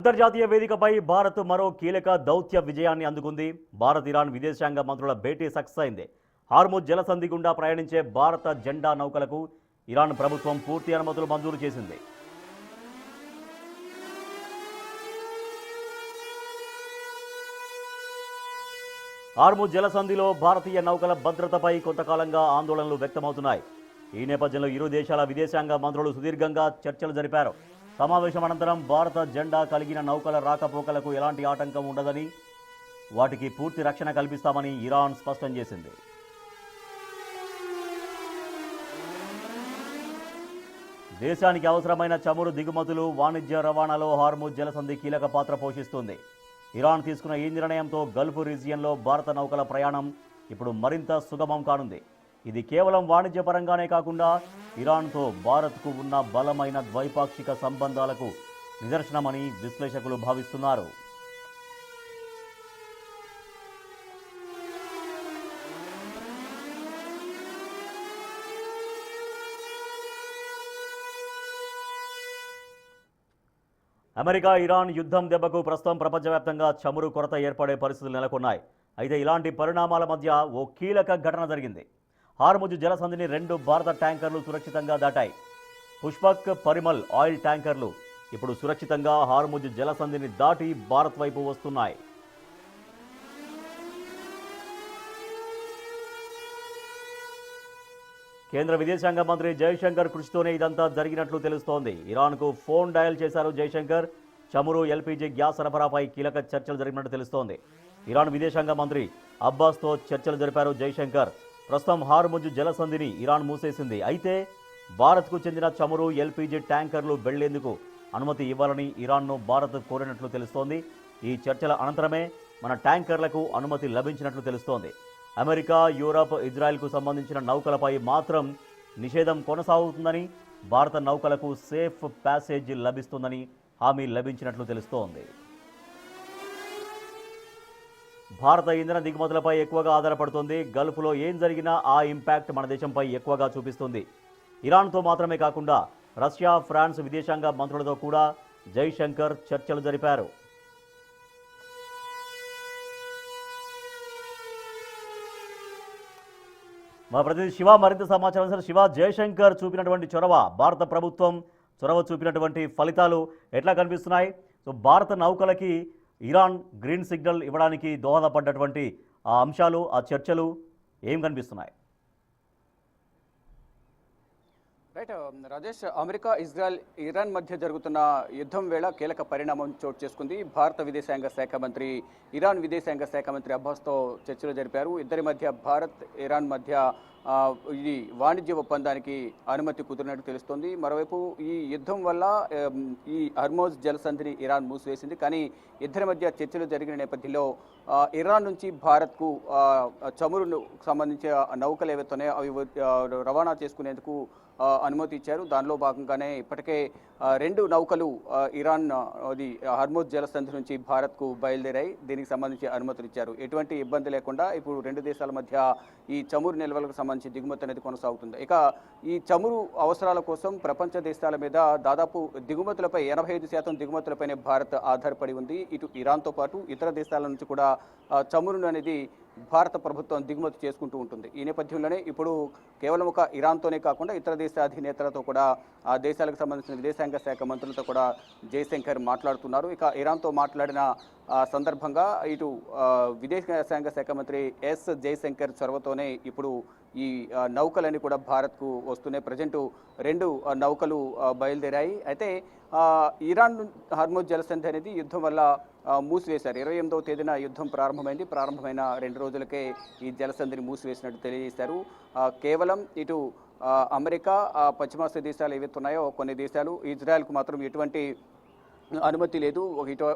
అంతర్జాతీయ వేదికపై భారత్ మరో కీలక దౌత్య విజయాన్ని అందుకుంది. భారత్ ఇరాన్ విదేశాంగ మంత్రుల భేటీ సక్సెస్ అయింది. హార్ముజ్ జలసంధి గుండా ప్రయాణించే భారత జెండా నౌకలకు ఇరాన్ ప్రభుత్వం పూర్తి అనుమతులు మంజూరు చేసింది. హార్ముజ్ జలసంధిలో భారతీయ నౌకల భద్రతపై కొంతకాలంగా ఆందోళనలు వ్యక్తమవుతున్నాయి. ఈ నేపథ్యంలో ఇరు దేశాల విదేశాంగ మంత్రులు సుదీర్ఘంగా చర్చలు జరిపారు. సమావేశం అనంతరం భారత జెండా కలిగిన నౌకల రాకపోకలకు ఎలాంటి ఆటంకం ఉండదని, వాటికి పూర్తి రక్షణ కల్పిస్తామని ఇరాన్ స్పష్టం చేసింది. దేశానికి అవసరమైన చమురు దిగుమతులు, వాణిజ్య రవాణాలో హార్ముజ్ జలసంధి కీలక పాత్ర పోషిస్తుంది. ఇరాన్ తీసుకున్న ఈ నిర్ణయంతో గల్ఫ్ రీజియన్లో భారత నౌకల ప్రయాణం ఇప్పుడు మరింత సుగమం కానుంది. ఇది కేవలం వాణిజ్యపరంగానే కాకుండా ఇరాన్తో భారత్కు ఉన్న బలమైన ద్వైపాక్షిక సంబంధాలకు నిదర్శనమని విశ్లేషకులు భావిస్తున్నారు. అమెరికా ఇరాన్ యుద్ధం దెబ్బకు ప్రస్తుతం ప్రపంచవ్యాప్తంగా చమురు కొరత ఏర్పడే పరిస్థితులు నెలకొన్నాయి. అయితే ఇలాంటి పరిణామాల మధ్య ఓ కీలక ఘటన జరిగింది. హార్ముజ్ జలసంధిని 2 భారత ట్యాంకర్లు సురక్షితంగా దాటాయి. పుష్పక్, పరిమల్ ఆయిల్ ట్యాంకర్లు ఇప్పుడు సురక్షితంగా హార్ముజ్ జలసంధిని దాటి భారత్ వైపు వస్తున్నాయి. కేంద్ర విదేశాంగ మంత్రి జైశంకర్ కృషితోనే ఇదంతా జరిగినట్లు తెలుస్తోంది. ఇరాన్కు ఫోన్ డయల్ చేశారు జైశంకర్. చమురు, ఎల్పీజీ గ్యాస్ సరఫరాపై కీలక చర్చలు జరిగినట్టు తెలుస్తోంది. ఇరాన్ విదేశాంగ మంత్రి అబ్బాస్తో చర్చలు జరిపారు జైశంకర్. ప్రస్తుతం హార్ముజ్ జలసంధిని ఇరాన్ మూసేసింది. అయితే భారత్కు చెందిన చమురు, ఎల్పీజీ ట్యాంకర్లు వెళ్లేందుకు అనుమతి ఇవ్వాలని ఇరాన్ను భారత్ కోరినట్లు తెలుస్తోంది. ఈ చర్చల అనంతరమే మన ట్యాంకర్లకు అనుమతి లభించినట్లు తెలుస్తోంది. అమెరికా, యూరప్, ఇజ్రాయెల్కు సంబంధించిన నౌకలపై మాత్రం నిషేధం కొనసాగుతుందని, భారత నౌకలకు సేఫ్ ప్యాసేజ్ లభిస్తుందని హామీ లభించినట్లు తెలుస్తోంది. భారత ఇంధన దిగుమతులపై ఎక్కువగా ఆధారపడుతుంది. గల్ఫ్లో ఏం జరిగినా ఆ ఇంపాక్ట్ మన దేశంపై ఎక్కువగా చూపిస్తుంది. ఇరాన్తో మాత్రమే కాకుండా రష్యా, ఫ్రాన్స్ విదేశాంగ మంత్రులతో కూడా జైశంకర్ చర్చలు జరిపారు. మా ప్రతినిధి శివ మరింత సమాచారం. సార్ శివ, జైశంకర్ చూపినటువంటి చొరవ, భారత ప్రభుత్వం చొరవ చూపినటువంటి ఫలితాలు ఎట్లా కనిపిస్తున్నాయి? సో భారత నౌకలకి ఇరాన్ గ్రీన్ సిగ్నల్ ఇవ్వడానికి దోహదపడ్డటువంటి ఆ అంశాలు, ఆ చర్చలు ఏం కనిపిస్తున్నాయి? Right Rajesh, America, Israel, Iran మధ్య జరుగుతున్న యుద్ధం వేళ కీలక పరిణామం చోటు చేసుకుంది. భారత విదేశాంగ శాఖ మంత్రి ఇరాన్ విదేశాంగ శాఖ మంత్రి అబ్బాస్తో చర్చలు జరిపారు. ఇద్దరి మధ్య భారత్, ఇరాన్ మధ్య ఇది వాణిజ్య ఒప్పందానికి అనుమతి కుదిరినట్టు తెలుస్తోంది. మరోవైపు ఈ యుద్ధం వల్ల ఈ హార్ముజ్ జలసంధిని ఇరాన్ మూసివేసింది. కానీ ఇద్దరి మధ్య చర్చలు జరిగిన నేపథ్యంలో ఇరాన్ నుంచి భారత్కు చమురుకు సంబంధించిన నౌకలు ఏవైతే ఉన్నాయో అవి రవాణా చేసుకునేందుకు అనుమతి ఇచ్చారు. దానిలో భాగంగానే ఇప్పటికే 2 నౌకలు ఇరాన్ అది హార్ముజ్ జలసంధి నుంచి భారత్కు బయలుదేరాయి. దీనికి సంబంధించి అనుమతులు ఇచ్చారు. ఎటువంటి ఇబ్బంది లేకుండా ఇప్పుడు 2 దేశాల మధ్య ఈ చమురు నిల్వలకు సంబంధించి దిగుమతి అనేది కొనసాగుతుంది. ఇక ఈ చమురు అవసరాల కోసం ప్రపంచ దేశాల మీద దాదాపు దిగుమతులపై 85% దిగుమతులపైనే భారత్ ఆధారపడి ఉంది. ఇటు ఇరాన్తో పాటు ఇతర దేశాల నుంచి కూడా చమురును అనేది భారత ప్రభుత్వం దిగుమతి చేసుకుంటూ ఉంటుంది. ఈ నేపథ్యంలోనే ఇప్పుడు కేవలం ఒక ఇరాన్తోనే కాకుండా ఇతర దేశ అధినేతలతో కూడా ఆ దేశాలకు సంబంధించిన విదేశాంగ శాఖ మంత్రులతో కూడా జైశంకర్ మాట్లాడుతున్నారు. ఇక ఇరాన్తో మాట్లాడిన సందర్భంగా ఇటు విదేశాంగ శాఖ మంత్రి ఎస్ జైశంకర్ చొరవతోనే ఇప్పుడు ఈ నౌకలన్నీ కూడా భారత్కు వస్తున్నాయి. ప్రజెంట్ 2 నౌకలు బయలుదేరాయి. అయితే ఇరాన్ హార్ముజ్ జలసంధి అనేది యుద్ధం వల్ల మూసివేశారు. 28వ తేదీన యుద్ధం ప్రారంభమైంది. ప్రారంభమైన 2 రోజులకే ఈ జలసంధిని మూసివేసినట్టు తెలియజేశారు. కేవలం ఇటు అమెరికా, పశ్చిమాసియా దేశాలు ఏవైతే ఉన్నాయో కొన్ని దేశాలు, ఇజ్రాయెల్కు మాత్రం ఎటువంటి అనుమతి లేదు.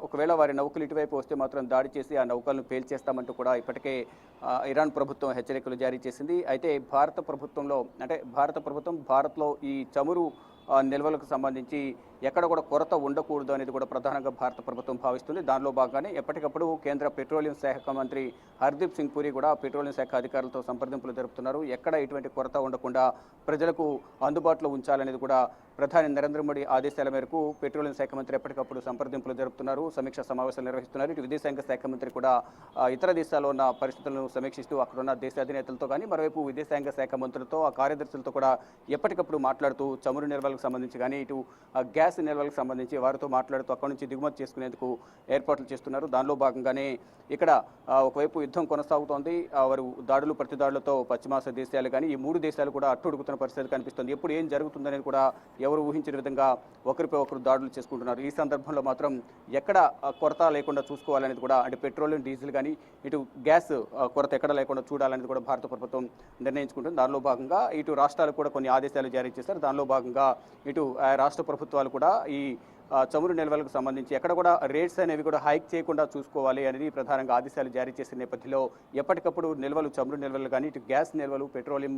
ఒకవేళ వారి నౌకలు ఇటువైపు వస్తే మాత్రం దాడి చేసి ఆ నౌకలను పేల్చేస్తామంటూ కూడా ఇప్పటికే ఇరాన్ ప్రభుత్వం హెచ్చరికలు జారీ చేసింది. అయితే భారత ప్రభుత్వం భారత్లో ఈ చమురు నిల్వలకు సంబంధించి ఎక్కడ కూడా కొరత ఉండకూడదు అనేది కూడా ప్రధానంగా భారత ప్రభుత్వం భావిస్తుంది. దానిలో భాగంగానే ఎప్పటికప్పుడు కేంద్ర పెట్రోలియం శాఖ మంత్రి హర్దీప్ సింగ్ పూరి కూడా పెట్రోలియం శాఖ అధికారులతో సంప్రదింపులు జరుపుతున్నారు. ఎక్కడ ఎటువంటి కొరత ఉండకుండా ప్రజలకు అందుబాటులో ఉంచాలనేది కూడా ప్రధాని నరేంద్ర మోడీ ఆదేశాల మేరకు పెట్రోలియం శాఖ మంత్రి ఎప్పటికప్పుడు సంప్రదింపులు జరుపుతున్నారు, సమీక్ష సమావేశాలు నిర్వహిస్తున్నారు. ఇటు విదేశాంగ శాఖ మంత్రి కూడా ఇతర దేశాల్లో ఉన్న పరిస్థితులను సమీక్షిస్తూ అక్కడున్న దేశాధినేతలతో కానీ మరోవైపు విదేశాంగ శాఖ మంత్రులతో ఆ కార్యదర్శులతో కూడా ఎప్పటికప్పుడు మాట్లాడుతూ చమురు నిల్వలకు సంబంధించి కానీ ఇటు గ్యాస్ నిల్వలకు సంబంధించి వారితో మాట్లాడుతూ అక్కడి నుంచి దిగుమతి చేసుకునేందుకు ఏర్పాట్లు చేస్తున్నారు. దానిలో భాగంగానే ఇక్కడ ఒకవైపు యుద్ధం కొనసాగుతోంది. వారు దాడులు ప్రతిదాడులతో పశ్చిమాసియా దేశాలు కానీ ఈ 3 దేశాలు కూడా అట్టుడుగుతున్న పరిస్థితి కనిపిస్తుంది. ఎప్పుడు ఏం జరుగుతుందనేది కూడా ఎవరు ఊహించిన విధంగా ఒకరిపై ఒకరు దాడులు చేసుకుంటున్నారు. ఈ సందర్భంలో మాత్రం ఎక్కడ కొరత లేకుండా చూసుకోవాలనేది కూడా అంటే పెట్రోలియం డీజిల్ కానీ ఇటు గ్యాస్ కొరత ఎక్కడ లేకుండా చూడాలనేది కూడా భారత ప్రభుత్వం నిర్ణయించుకుంటుంది. దానిలో భాగంగా ఇటు రాష్ట్రాలకు కూడా కొన్ని ఆదేశాలు జారీ చేశారు. దానిలో భాగంగా ఇటు రాష్ట్ర ప్రభుత్వాలు కూడా ఈ చమురు నిల్వలకు సంబంధించి ఎక్కడ కూడా రేట్స్ అనేవి కూడా హైక్ చేయకుండా చూసుకోవాలి అనేది ప్రధానంగా ఆదేశాలు జారీ చేసిన నేపథ్యంలో ఎప్పటికప్పుడు నిల్వలు చమురు నిల్వలు కానీ ఇటు గ్యాస్ నిల్వలు పెట్రోలియం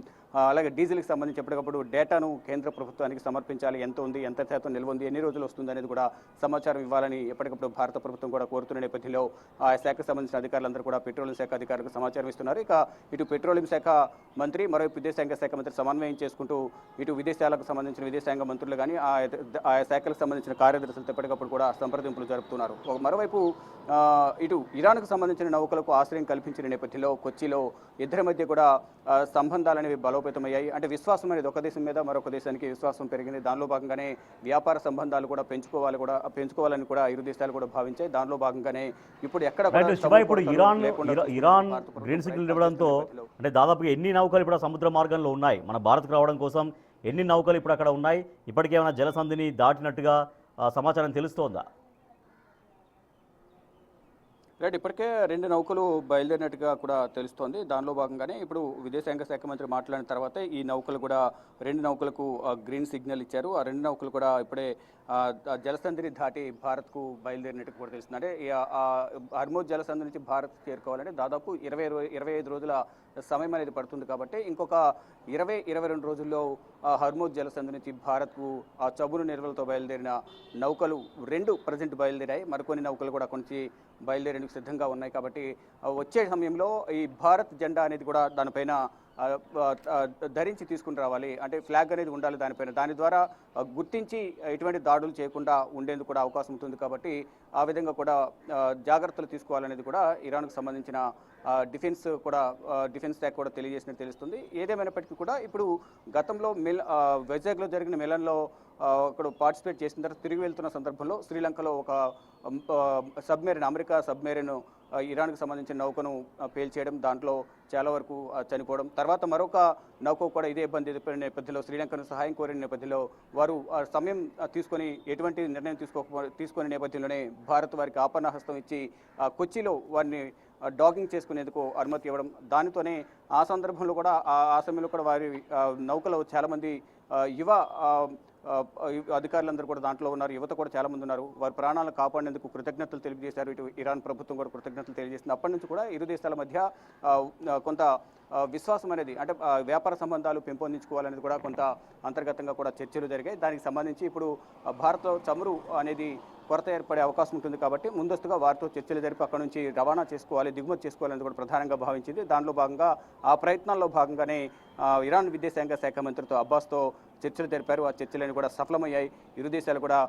అలాగే డీజిల్కి సంబంధించి ఎప్పటికప్పుడు డేటాను కేంద్ర ప్రభుత్వానికి సమర్పించాలి. ఎంత ఉంది, ఎంత శాతం నిల్వ ఉంది, ఎన్ని రోజులు వస్తుంది అనేది కూడా సమాచారం ఇవ్వాలని ఎప్పటికప్పుడు భారత ప్రభుత్వం కూడా కోరుతున్న నేపథ్యంలో ఆ శాఖకు సంబంధించిన అధికారులందరూ కూడా పెట్రోలియం శాఖ అధికారులకు సమాచారం ఇస్తున్నారు. ఇక ఇటు పెట్రోలియం శాఖ మంత్రి మరోవైపు విదేశాంగ శాఖ మంత్రి సమన్వయం చేసుకుంటూ ఇటు విదేశాలకు సంబంధించిన విదేశాంగ మంత్రులు కానీ ఆ శాఖలకు సంబంధించిన కార్యదర్శులతో ఎప్పటికప్పుడు కూడా సంప్రదింపులు జరుపుతున్నారు. మరోవైపు ఇటు ఇరాన్కు సంబంధించిన నౌకలకు ఆశ్రయం కల్పించిన నేపథ్యంలో కొచ్చిలో ఇద్దరి మధ్య కూడా సంబంధాలు అనేవి బలోపేతమయ్యాయి. అంటే విశ్వాసం అనేది ఒక దేశం మీద మరొక దేశానికి విశ్వాసం పెరిగింది. దానిలో భాగంగానే వ్యాపార సంబంధాలు కూడా పెంచుకోవాలని కూడా ఇరు దేశాలు కూడా భావించాయి. దానిలో భాగంగానే ఇప్పుడు ఎక్కడ ఇప్పుడు ఇరాన్ గ్రీన్ సిగ్నల్ ఇవ్వడంతో అంటే దాదాపుగా ఎన్ని నౌకలు ఇప్పుడు సముద్ర మార్గంలో ఉన్నాయి, మన భారత్కు రావడం కోసం ఎన్ని నౌకలు ఇప్పుడు అక్కడ ఉన్నాయి, ఇప్పటికేమైనా జలసంధిని దాటినట్టుగా సమాచారం తెలుస్తోందా? రైట్, ఇప్పటికే 2 నౌకలు బయలుదేరినట్టుగా కూడా తెలుస్తోంది. దానిలో భాగంగానే ఇప్పుడు విదేశాంగ శాఖ మంత్రి మాట్లాడిన తర్వాత ఈ నౌకలు కూడా 2 నౌకలకు గ్రీన్ సిగ్నల్ ఇచ్చారు. ఆ 2 నౌకలు కూడా ఇప్పుడే జలసంధిని దాటి భారత్కు బయలుదేరినట్టు కూడా తెలుస్తుంది. అంటే హర్మోజ్ జలసంధి నుంచి భారత్ చేరుకోవాలంటే దాదాపు 25 రోజుల సమయం అనేది పడుతుంది. కాబట్టి ఇంకొక 20-22 రోజుల్లో హర్మోజ్ జలసంధి నుంచి భారత్కు ఆ చమురు నిల్వలతో బయలుదేరిన నౌకలు 2 ప్రజెంట్ బయలుదేరాయి. మరికొన్ని నౌకలు కూడా కొంచెం బయలుదేరేందుకు సిద్ధంగా ఉన్నాయి. కాబట్టి వచ్చే సమయంలో ఈ భారత్ జెండా అనేది కూడా దానిపైన ధరించి తీసుకుని రావాలి. అంటే ఫ్లాగ్ అనేది ఉండాలి దానిపైన. దాని ద్వారా గుర్తించి ఎటువంటి దాడులు చేయకుండా ఉండేందుకు కూడా అవకాశం ఉంటుంది. కాబట్టి ఆ విధంగా కూడా జాగ్రత్తలు తీసుకోవాలనేది కూడా ఇరాన్కు సంబంధించిన డిఫెన్స్ శాఖ కూడా తెలియజేసినట్టు తెలుస్తుంది. ఏదేమైనప్పటికీ కూడా ఇప్పుడు గతంలో వైజాగ్లో జరిగిన మిలన్లో అక్కడ పార్టిసిపేట్ చేసిన తర్వాత తిరిగి వెళ్తున్న సందర్భంలో శ్రీలంకలో ఒక సబ్మెరీన్, అమెరికా సబ్మెరీన్ ఇరాన్కు సంబంధించిన నౌకను పేల్చేయడం, దాంట్లో చాలా వరకు చనిపోవడం, తర్వాత మరొక నౌక కూడా ఇదే ఇబ్బంది ఎదుర్కొనే నేపథ్యంలో శ్రీలంకను సహాయం కోరిన నేపథ్యంలో వారు సమయం తీసుకొని ఎటువంటి నిర్ణయం తీసుకునే నేపథ్యంలోనే భారత్ వారికి ఆపన్న హస్తం ఇచ్చి కొచ్చిలో వారిని డాకింగ్ చేసుకునేందుకు అనుమతి ఇవ్వడం, దానితోనే ఆ సందర్భంలో కూడా ఆ సమయంలో కూడా వారి నౌకలో చాలామంది యువ అధికారులందరూ కూడా దాంట్లో ఉన్నారు. యువత కూడా చాలా మంది ఉన్నారు. వారి ప్రాణాలను కాపాడేందుకు కృతజ్ఞతలు తెలియజేశారు. ఇటు ఇరాన్ ప్రభుత్వం కూడా కృతజ్ఞతలు తెలియజేసింది. అప్పటి నుంచి కూడా ఇరు దేశాల మధ్య కొంత విశ్వాసం అనేది అంటే వ్యాపార సంబంధాలు పెంపొందించుకోవాలనేది కూడా కొంత అంతర్గతంగా కూడా చర్చలు జరిగాయి. దానికి సంబంధించి ఇప్పుడు భారత్లో చమురు అనేది కొరత ఏర్పడే అవకాశం ఉంటుంది. కాబట్టి ముందస్తుగా వారితో చర్చలు జరిపి అక్కడ నుంచి రవాణా చేసుకోవాలి, దిగుమతి చేసుకోవాలని కూడా ప్రధానంగా భావించింది. దానిలో భాగంగా ఆ ప్రయత్నాల్లో భాగంగానే ఇరాన్ విదేశాంగ శాఖ మంత్రితో అబ్బాస్తో చర్చలు జరిపారు. ఆ చర్చలన్నీ కూడా సఫలమయ్యాయి. ఇరు దేశాలు కూడా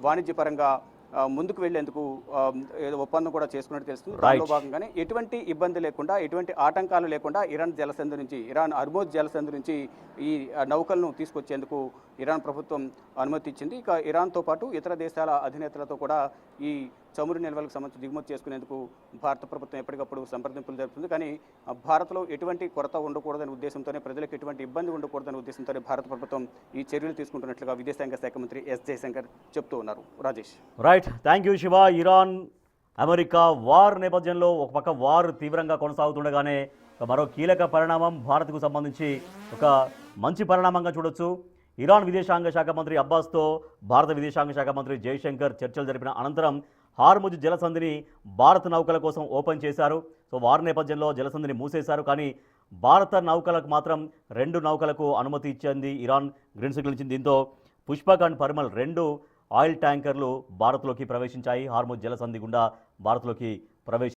వాణిజ్యపరంగా ముందుకు వెళ్లేందుకు ఒప్పందం కూడా చేసుకున్నట్టు తెలుస్తుంది. దానిలో భాగంగానే ఎటువంటి ఇబ్బంది లేకుండా, ఎటువంటి ఆటంకాలు లేకుండా ఇరాన్ హర్మోజ్ జలసంధి నుంచి ఈ నౌకలను తీసుకొచ్చేందుకు ఇరాన్ ప్రభుత్వం అనుమతి ఇచ్చింది. ఇక ఇరాన్తో పాటు ఇతర దేశాల అధినేతలతో కూడా ఈ చమురు నిల్వలకు సంబంధించి దిగుమతి చేసుకునేందుకు భారత ప్రభుత్వం ఎప్పటికప్పుడు సంప్రదింపులు జరుపుతుంది. కానీ భారత్లో ఎటువంటి కొరత ఉండకూడదనే ఉద్దేశంతోనే, ప్రజలకు ఎటువంటి ఇబ్బంది ఉండకూడదనే ఉద్దేశంతోనే భారత ప్రభుత్వం ఈ చర్యలు తీసుకుంటున్నట్లుగా విదేశాంగ శాఖ మంత్రి ఎస్ జయశంకర్ చెప్తూ ఉన్నారు. Rajesh. Right, thank you Shiva. Iran America war నేపథ్యంలో ఒక పక్క వార్ తీవ్రంగా కొనసాగుతుండగానే మరో కీలక పరిణామం భారత్కు సంబంధించి ఒక మంచి పరిణామంగా చూడొచ్చు. ఇరాన్ విదేశాంగ శాఖ మంత్రి అబ్బాస్తో భారత విదేశాంగ శాఖ మంత్రి జయశంకర్ చర్చలు జరిపిన అనంతరం హార్ముజ్ జలసంధిని భారత నౌకల కోసం ఓపెన్ చేశారు. సో వారి నేపథ్యంలో జలసంధిని మూసేశారు. కానీ భారత నౌకలకు మాత్రం 2 నౌకలకు అనుమతి ఇచ్చింది ఇరాన్, గ్రీన్ సిగ్నల్ ఇచ్చింది. దీంతో పుష్పక్ అండ్ పరిమల్ 2 ఆయిల్ ట్యాంకర్లు భారత్లోకి ప్రవేశించాయి. హార్ముజ్ జలసంధి గుండా భారత్లోకి ప్రవేశించాయి.